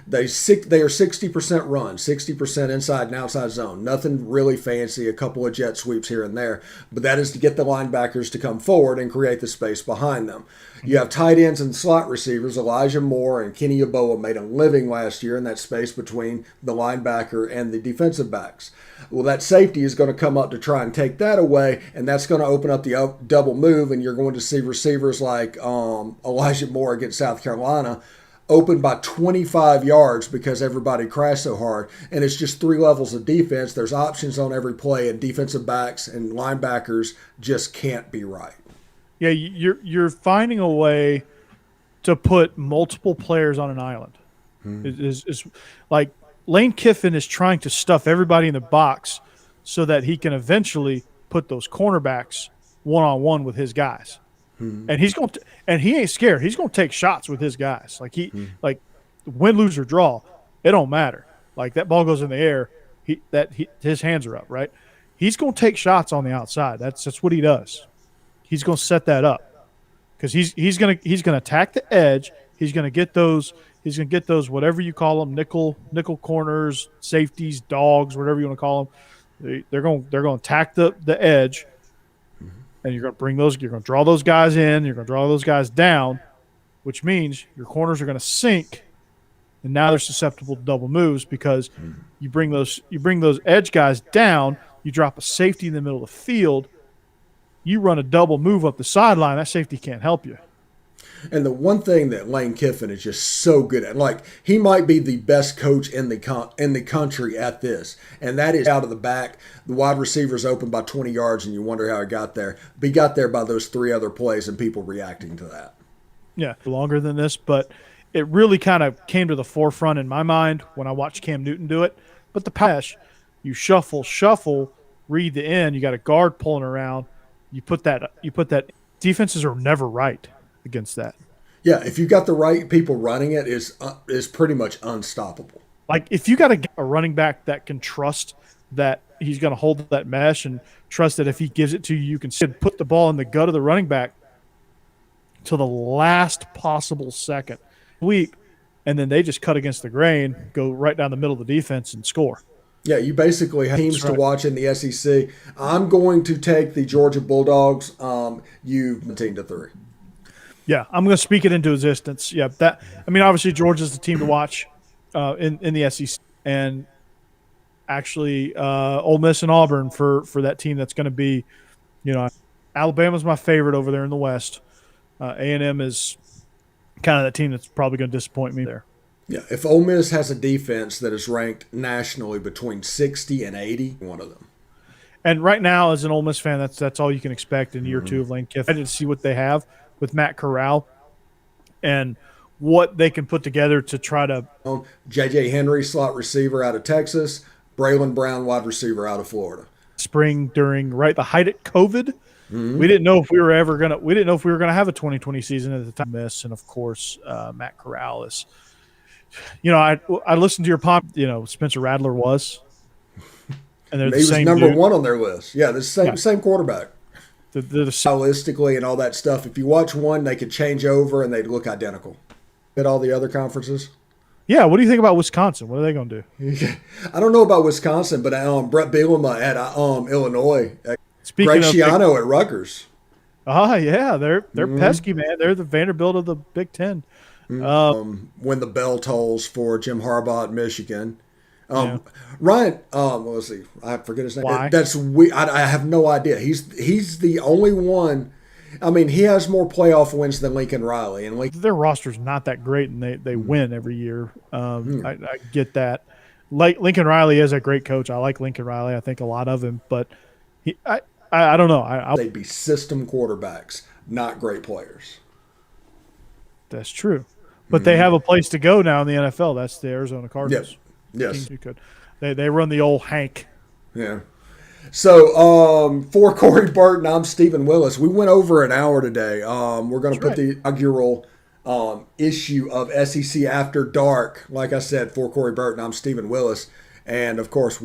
They are 60% run, 60% inside and outside zone. Nothing really fancy, a couple of jet sweeps here and there. But that is to get the linebackers to come forward and create the space behind them. You have tight ends and slot receivers. Elijah Moore and Kenny Yeboah made a living last year in that space between the linebacker and the defensive backs. Well, that safety is going to come up to try and take that away, and that's going to open up the double move, and you're going to see receivers like Elijah Moore against South Carolina open by 25 yards because everybody crashed so hard. And it's just three levels of defense. There's options on every play, and defensive backs and linebackers just can't be right. Yeah, you're finding a way to put multiple players on an island. It's like Lane Kiffin is trying to stuff everybody in the box so that he can eventually put those cornerbacks one-on-one with his guys. And he's going to, and he ain't scared. He's going to take shots with his guys. Like like win, lose, or draw, it don't matter. Like that ball goes in the air, his hands are up, right? He's going to take shots on the outside. That's what he does. He's going to set that up because he's going to attack the edge. He's going to get those. He's going to get those, whatever you call them, nickel corners, safeties, dogs, whatever you want to call them. They're going to attack the edge. And you're going to draw those guys in, you're going to draw those guys down, which means your corners are going to sink, and now they're susceptible to double moves because you bring those edge guys down, you drop a safety in the middle of the field, you run a double move up the sideline, that safety can't help you. And the one thing that Lane Kiffin is just so good at, like he might be the best coach in the country at this, and that is out of the back. The wide receiver's open by 20 yards, and you wonder how he got there. But he got there by those three other plays and people reacting to that. Yeah, longer than this, but it really kind of came to the forefront in my mind when I watched Cam Newton do it. But the pass, you shuffle, read the end. You got a guard pulling around. You put that. Defenses are never right against that. Yeah, if you got the right people running it, is pretty much unstoppable. Like if you got a running back that can trust that he's going to hold that mesh and trust that if he gives it to you, you can put the ball in the gut of the running back to the last possible second week, and then they just cut against the grain, go right down the middle of the defense and score. Yeah, you basically have teams to watch in the SEC. I'm going to take the Georgia Bulldogs. You 17-3. Yeah, I'm going to speak it into existence. Yeah, obviously Georgia's the team to watch in the SEC, and actually Ole Miss and Auburn for that team that's going to be, Alabama's my favorite over there in the West. A&M is kind of the team that's probably going to disappoint me there. Yeah, if Ole Miss has a defense that is ranked nationally between 60 and 80, one of them. And right now, as an Ole Miss fan, that's all you can expect in year two of Lane Kiffin. I didn't see what they have with Matt Corral and what they can put together to try to. J.J. Henry, slot receiver out of Texas. Braylon Brown, wide receiver out of Florida. Spring during the height of COVID. We didn't know if we were gonna have a 2020 season at the time. Miss, and of course, Matt Corral is. I listened to your pop. Spencer Rattler was, and they're he was number one on their list. Yeah, the same quarterback. The stylistically and all that stuff. If you watch one, they could change over and they'd look identical. At all the other conferences. Yeah, what do you think about Wisconsin? What are they going to do? I don't know about Wisconsin, but Brett Bielema at Illinois. Speaking Greg Schiano at Rutgers. Yeah, they're pesky, man. They're the Vanderbilt of the Big Ten. When the bell tolls for Jim Harbaugh at Michigan. Yeah. Ryan, let's see, I forget his name. Why? That's I have no idea. He's the only one. I mean, he has more playoff wins than Lincoln Riley, and Their roster's not that great, and they win every year. I get that. Like Lincoln Riley is a great coach. I like Lincoln Riley. I think a lot of him, but I don't know. they'd be system quarterbacks, not great players. That's true, but they have a place to go now in the NFL. That's the Arizona Cardinals. Yes. You could. They run the old Hank. Yeah. So for Corey Burton, I'm Stephen Willis. We went over an hour today. We're going to put the inaugural issue of SEC After Dark. Like I said, for Corey Burton, I'm Stephen Willis, and of course,